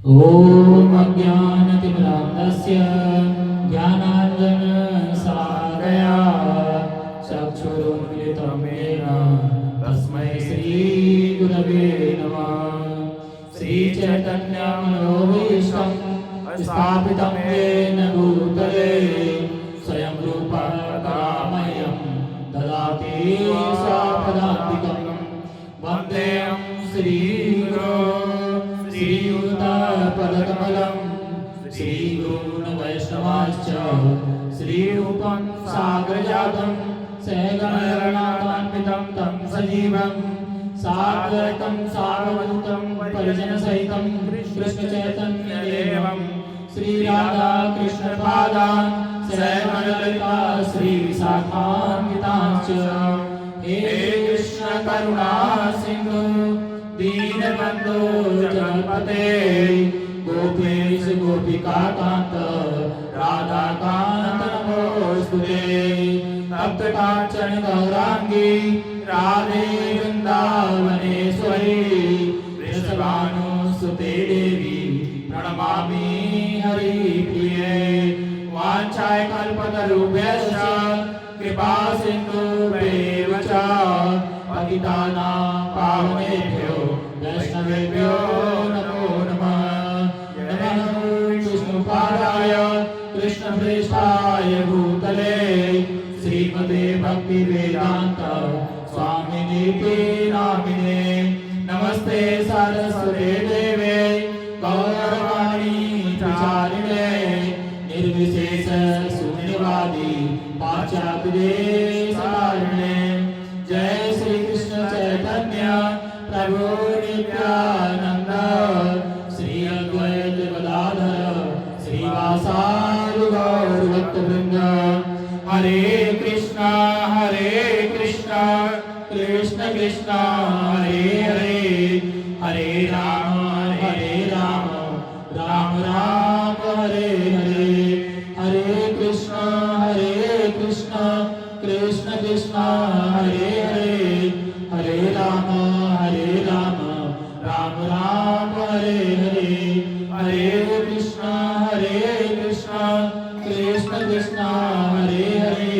ॐ अज्ञानतिमिरान्धस्य ज्ञानाञ्जनशलाकया चक्षुरुन्मिलितं येन तस्मै श्रीगुरवे नमः। श्रीचैतन्यमनोभीष्टं स्थापितं येन भूतले स्वयं रूपा कदामह्यं ददाति स्वापदान्तिकं वन्देऽहं श्रीगुरो श्रीयुतपदकमलं श्रीगुरून् वैष्णवांश्च श्रीरूपं साग्रजातं सहगणरघुनाथान्वितं तं सजीवं साद्वैतं सार्वभौमं परिजनसहितं कृष्णचैतन्यदेवं श्रीराधाकृष्णपादान् सहगणललिता श्रीविशाखान्वितांश्च। हे कृष्ण करुणा सिन्धु दीनबन्धो जगत्पते गोपेश गोपिकान्त राधाकान्त नमोस्तुते। तप्त कांचन गौरांगी राधे वृंदावनेश्वरी वृषभानुसुते देवी प्रणमामि हरिप्रिये। वाञ्छाय कल्पतरुभ्यश्च कृपा सिन्धुभ्येव च पतितानां पावनेभ्यो वैष्णवेभ्यो नमो नमः। नमः विष्णुपादाय कृष्णप्रेष्ठाय भूतले श्रीमते भक्तिवेदान्त स्वामिनीति नामिने। नमस्ते सरस्वते देवे गौरवाणी प्रचारिणे निर्विशेष शून्यवादी पाश्चात्यदेशतारिणे। जय श्री कृष्ण चैतन्य प्रभु नित्यानंद श्री अद्वैत गदाधर श्रीवासादि गौर भक्तवृंद। हरे कृष्णा कृष्ण कृष्ण हरे हरे हरे राम राम राम हरे हरे। हरे कृष्ण कृष्ण कृष्ण हरे हरे हरे राम राम राम हरे हरे। हरे कृष्ण कृष्ण कृष्ण हरे हरे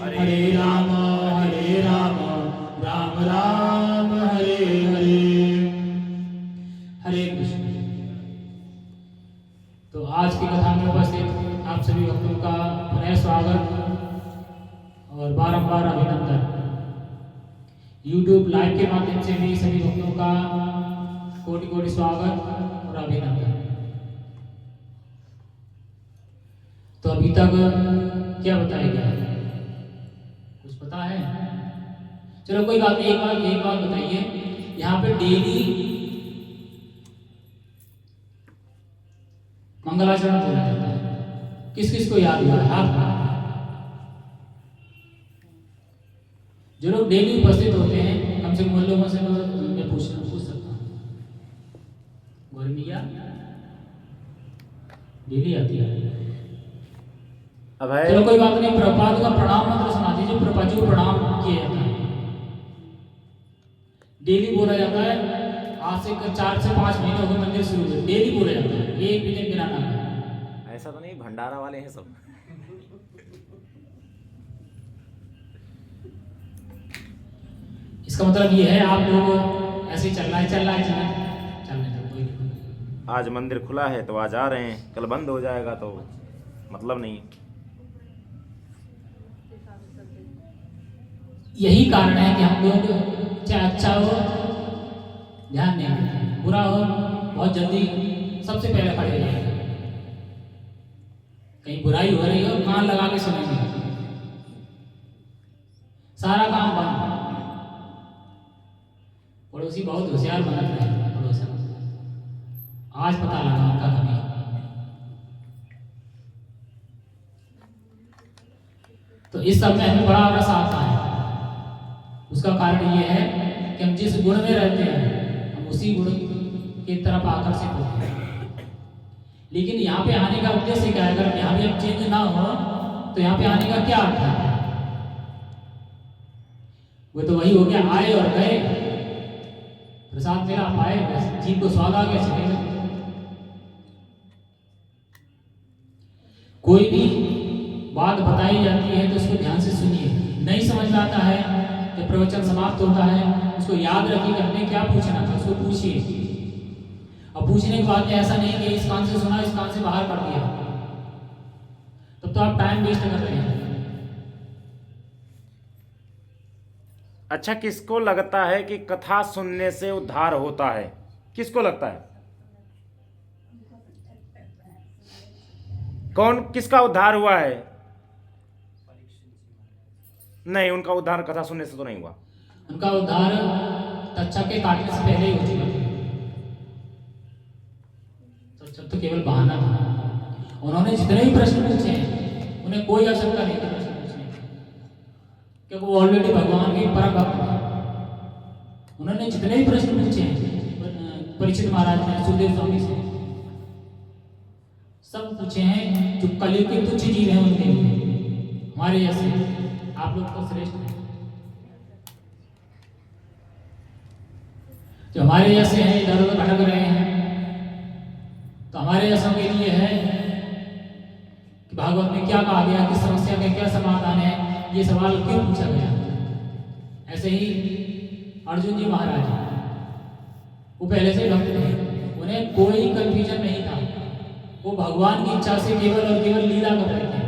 हरे राम राम राम हरे हरे। हरे कृष्ण। तो आज की कथा में उपस्थित आप सभी भक्तों का पुनः स्वागत और बारंबार अभिनंदन। YouTube लाइव के माध्यम से भी सभी भक्तों का कोटि कोटि स्वागत और अभिनंदन। तो अभी तक क्या बताया गया, कुछ पता है? चलो कोई बात नहीं, एक बात बताइए। यहाँ पे डेली मंगलाचरण बोला जाता है, किस किस को याद हुआ है? हाथ जो लोग डेली उपस्थित होते हैं, कम से कम उन लोगों से मैं पूछ सकता हूँ। गर्मिया डेली आती है। चलो कोई बात नहीं, प्रभुपाद का प्रणाम मंत्र सुना दीजिए। प्रभुपाद जी को प्रणाम किया जाता है, डेली बोला जाता है। आज से 4 से 5 महीने हो गए मंदिर शुरू हुए, डेली बोला जाता है, एक भी दिन गिना ना। ऐसा तो नहीं भंडारा वाले हैं सब? इसका मतलब ये है आप लोग ऐसे ही चल रहा है चलने दो, कोई नहीं। आज मंदिर खुला है तो आज आ रहे हैं, कल बंद हो जाएगा तो मतलब नहीं। यही कारण है कि हम लोग चाहे अच्छा हो ध्यान नहीं देते, बुरा हो बहुत जल्दी सबसे पहले खड़े हो जाएंगे। कहीं बुराई हो रही हो कान लगा के सुनेंगे, सारा काम बंद। पड़ोसी बहुत होशियार बनत रहे, पड़ोसी आज पता लगा उनका कभी। तो इस सब में हमें बड़ा रस आता है। उसका कारण ये है कि हम जिस गुण में रहते हैं हम उसी गुण की तरफ आकर्षित होते हैं। लेकिन यहाँ पे आने का उद्देश्य क्या है? अगर यहाँ पे हम चेंज ना हो तो यहाँ पे आने का क्या अर्थ है? वो तो वही हो गया, आए और गए, प्रसाद मिला पाए, जीव को स्वाद आ गया, चले गए। कोई भी बात बताई जाती है तो उसको ध्यान से सुनिए। नहीं समझ में आता है जब प्रवचन समाप्त होता है उसको याद रखिए कि हमने क्या पूछना था, उसको पूछिए। और पूछने के बाद ऐसा नहीं कि इस कान से सुना इस कान से बाहर कर दिया, तब तो आप टाइम वेस्ट कर रहे हैं। अच्छा, किसको लगता है कि कथा सुनने से उद्धार होता है? किसको लगता है? कौन, किसका उद्धार हुआ है? नहीं, उनका उद्धार कथा सुनने से तो नहीं हुआ। उनका उद्धार तक्षक के काटने से पहले ही हो चुका था। तक्षक तो केवल बहाना था। उन्होंने जितने भी प्रश्न पूछे हैं उन्हें कोई आवश्यकता नहीं थी प्रश्न पूछने की, क्योंकि वो ऑलरेडी भगवान के परम भक्त थे। उन्होंने जितने भी प्रश्न पूछे हैं परीक्षित महाराज ने सुखदेव स्वामी से सब पूछे हैं जो कलयुग के तुच्छ जीव हैं उनके लिए, हमारे जैसे आप लोग तो श्रेष्ठ हैं। जो हमारे जैसे हैं इधर उधर भटक रहे हैं, तो हमारे जैसों के लिए है कि भागवत में क्या कहा गया, किस समस्या का क्या समाधान है, ये सवाल क्यों पूछा गया। ऐसे ही अर्जुन जी महाराज वो पहले से भक्त थे, उन्हें कोई कंफ्यूजन नहीं था। वो भगवान की इच्छा से केवल और केवल लीला कर रहे थे,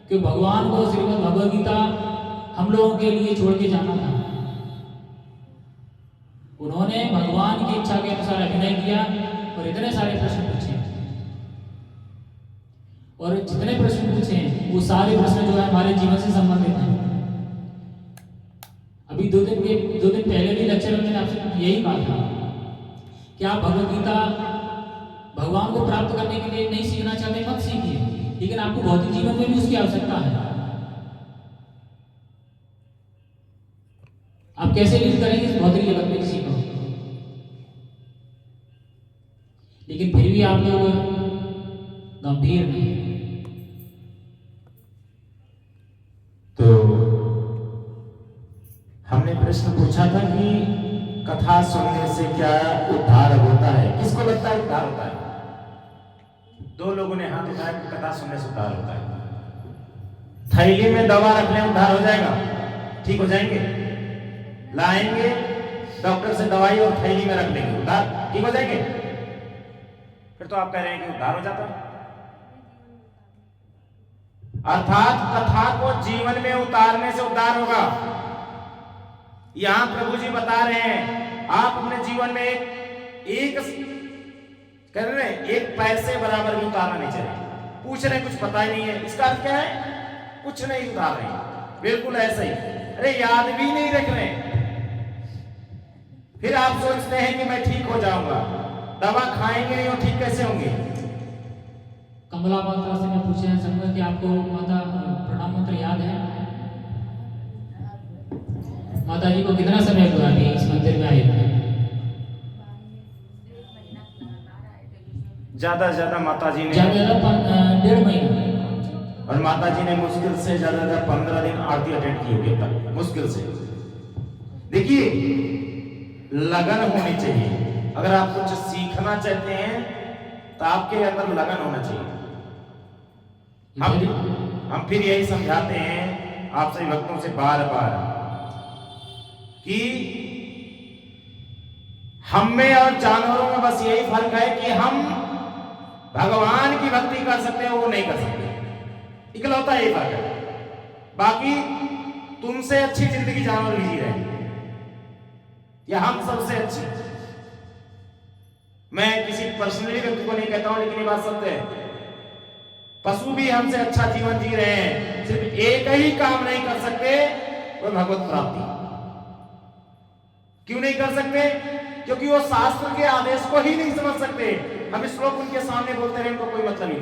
क्योंकि भगवान को श्रीमद् भगवद गीता हम लोगों के लिए छोड़ के जाना था। उन्होंने भगवान की इच्छा के अनुसार अभिनय किया और इतने सारे प्रश्न पूछे, और जितने प्रश्न पूछे वो सारे प्रश्न जो है हमारे जीवन से संबंधित हैं। अभी दो दिन पहले भी लेक्चर में मैंने आपसे यही कहा था कि आप भगवद गीता भगवान को प्राप्त करने के लिए नहीं सीखना चाहते मत सीखिए, लेकिन आपको भौतिक जीवन में भी उसकी आवश्यकता है। आप कैसे लीड करेंगे इस भौतिक जगत में किसी को, लेकिन फिर भी आप लोग गंभीर नहीं। तो हमने प्रश्न पूछा था कि कथा सुनने से क्या उद्धार होता है? किसको लगता है उद्धार होता है? दो लोगों ने हाथ उठाया कि कथा सुनने से उद्धार होता है। थैली में दवा रख लें उद्धार हो जाएगा? ठीक हो जाएंगे? लाएंगे डॉक्टर से दवाई और थैली में रख लेंगे, उद्धार ठीक हो जाएंगे? फिर तो आप कह रहे हैं कि उद्धार हो जाता है। अर्थात कथा को जीवन में उतारने से उद्धार होगा। यहां प्रभु जी बता रहे हैं आप अपने जीवन में एक कह रहे हैं एक पैसे बराबर भी उतारना नहीं चाहिए। पूछ रहे कुछ पता ही नहीं है, इसका अर्थ क्या है? कुछ नहीं उतार रहे, बिल्कुल ऐसे ही। अरे याद भी नहीं रख रहे, फिर आप सोचते हैं कि मैं ठीक हो जाऊंगा। दवा खाएंगे नहीं और ठीक कैसे होंगे? कमला माता से मैं पूछे हैं संगत कि आपको माता प्रणाम मंत्र याद है? माता जी को कितना समय हुआ अभी इस मंदिर में आए हुए? ज्यादा से ज्यादा माता जी ने ज्यादा 1.5 महीना, और माता जी ने मुश्किल से ज्यादा 15 दिन आरती अटेंड की होगी अब तक, मुश्किल से। देखिए लगन होनी चाहिए। अगर आप कुछ सीखना चाहते हैं तो आपके अंदर लगन होना चाहिए। हम फिर यही समझाते हैं आप सभी भक्तों से बार बार कि हम में और जानवरों में बस यही फर्क है कि हम भगवान की भक्ति कर सकते हैं, वो नहीं कर सकते। इकलौता यही फर्क है। बाकी तुमसे अच्छी जिंदगी जानवर भी जी रहे हैं, या हम सबसे अच्छी। मैं किसी पर्सनली व्यक्ति को नहीं कहता हूं, लेकिन ये बात सत्य है। पशु भी हमसे अच्छा जीवन जी रहे हैं, सिर्फ एक ही काम नहीं कर सकते, वो भगवत प्राप्ति। क्यों नहीं कर सकते? क्योंकि वो शास्त्र के आदेश को ही नहीं समझ सकते। हम श्लोक उनके सामने बोलते रहे, उनको कोई मतलब नहीं,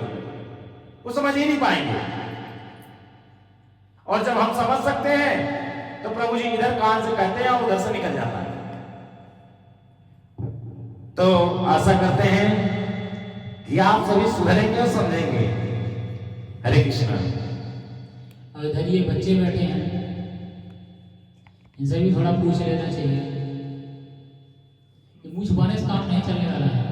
वो समझ ही नहीं पाएंगे। और जब हम समझ सकते हैं तो प्रभु जी इधर कान से कहते हैं और उधर से निकल जाता है। तो आशा करते हैं कि आप सभी सुधरेंगे और समझेंगे। हरे कृष्णा। और इधर ये बच्चे बैठे हैं, इनसे भी थोड़ा पूछ लेना चाहिए। मुंह छुपाने से काम नहीं चलने वाला है।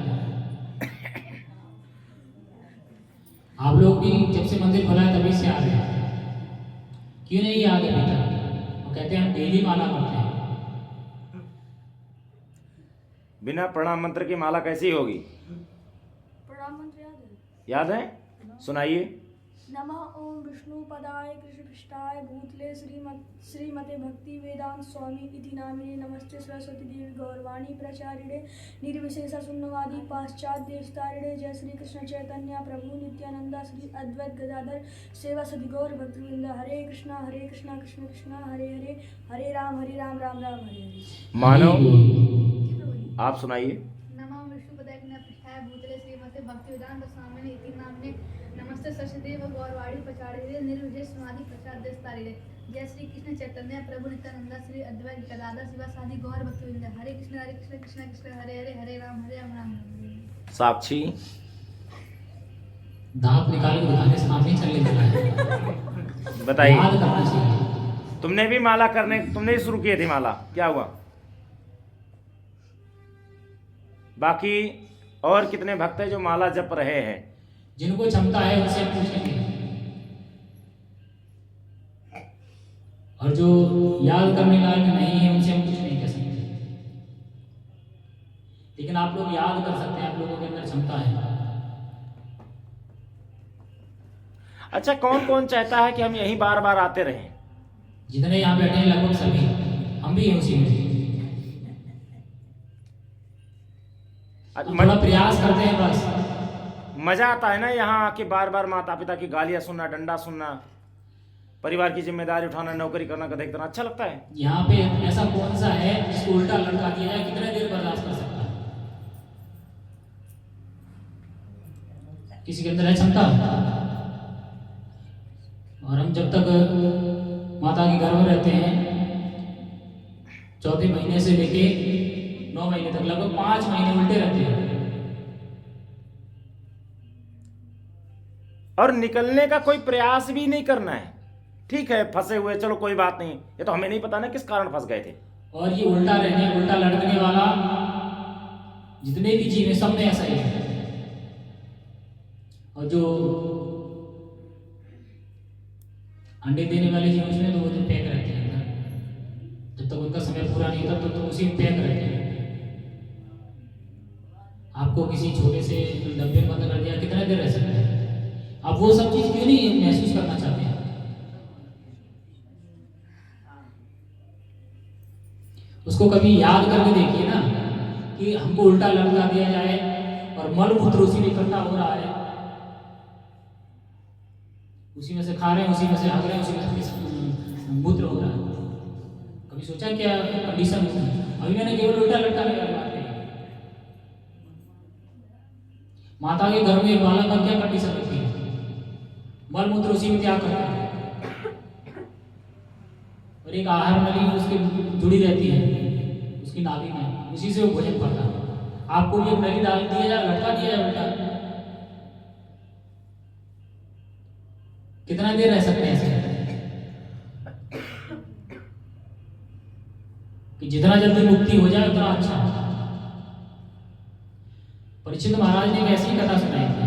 आप लोग भी जब से मंदिर खुला है तभी से आ रहे हैं, क्यों नहीं याद है बेटा? वो कहते हैं हम डेली माला करते हैं। बिना प्रणाम मंत्र की माला कैसी होगी? प्रणाम मंत्र याद है? याद है? सुनाइए। नमः ओम विष्णु पदाय कृष्णपृष्ठाय भूतले श्रीमते भक्ति वेदांत स्वामी इति नामिने नमस्ते सरस्वती देवी गौरवाणी प्रचारिणे निर्विशेष शून्यवादी पाश्चात्य विस्तारिणे जय श्री कृष्ण चैतन्य प्रभु नित्यानंदा श्री अद्वैत गदाधर सेवा सदि गौर भक्तवृंद हरे कृष्णा कृष्ण कृष्ण हरे हरे हरे राम राम राम हरे हरे। मानव आप सुनाइए। नमः विष्णु पदाय कृष्णपृष्ठाय भूतले श्रीमते भक्ति वेदांत स्वामिने इति नामिने नमस्ते सरस्वती देवी गौरवाणी प्रचारिणे निर्विशेष शून्यवादी पाश्चात्य विस्तारिणे जय श्री कृष्ण चैतन्य प्रभु नित्यानंदा श्री अद्वैत गदाधर शिवा सादि गौर भक्तवृंद हरे कृष्ण कृष्ण हरे हरे हरे राम राम हरे। साक्षी दांत निकाल के दिखाने से काम नहीं चलने देना है, बताइए। याद करना चाहिए। तुमने भी माला करने, तुमने ही शुरू किए थे माला, क्या हुआ? बाकी और कितने भक्त हैं जो माला जप रहे हैं? जिनको क्षमता है उनसे हम पूछेंगे, और जो याद करने लायक नहीं है उनसे हम कुछ नहीं कह सकते। लेकिन आप लोग याद कर सकते हैं, आप लोगों के अंदर क्षमता है। अच्छा, कौन कौन चाहता है कि हम यहीं बार बार आते रहें? जितने यहाँ बैठे हैं लगभग सभी, हम भी हैं उसी में। हम थोड़ा प्रयास करते हैं बस। मजा आता है ना यहाँ आके बार बार माता पिता की गालियां सुनना, डंडा सुनना, परिवार की जिम्मेदारी उठाना, नौकरी करना, गधे करना, अच्छा लगता है। यहाँ पे ऐसा कौन सा है जिसको उल्टा लटका दिया जाए, कितने देर बर्दाश्त कर सकता है? किसी के अंदर है क्षमता? और हम जब तक माता के घर में रहते हैं, चौथे महीने से लेके 9 महीने तक, लगभग 5 महीने उल्टे रहते हैं। और निकलने का कोई प्रयास भी नहीं करना है। ठीक है, फंसे हुए, चलो कोई बात नहीं, ये तो हमें नहीं पता ना किस कारण फंस गए थे। और ये उल्टा रहने, उल्टा लटकने वाला जितने भी जीव हैं सब में ऐसा ही है। और जो अंडे देने वाले जीव उसमें तो वो तो पैक रहते हैं अंदर, जब तक उनका समय पूरा नहीं होता तो उसी में पैक रहते हैं। आपको किसी छोटे से डब्बे में बंद कर दिया, कितना देर रह सकते हैं? आप वो सब चीज क्यों नहीं महसूस करना चाहते हैं? उसको कभी याद करके देखिए ना कि हमको उल्टा लटका दिया जाए और मल मूत्र उसी में इकट्ठा हो रहा है, उसी में से खा रहे हैं, उसी में से हग रहे हैं, उसी में से मूत्र हो रहा है। कभी सोचा क्या कंडीशन? अभी मैंने केवल उल्टा लटकाने वाली बात कही। माता के घर में बालक का क्या कंडीशन होती है? मल मूत्र उसी में त्याग करता है, और एक आहार नली उसकी जुड़ी रहती है उसकी नाभि में, उसी से वो भोजन करता है। आपको भी एक नली डाल दिया जाए, लटका दिया जाए उल्टा, कितना देर रह सकते हैं ऐसे? कि जितना जल्दी मुक्ति हो जाए उतना अच्छा। परीक्षित महाराज ने एक ऐसी कथा सुनाई।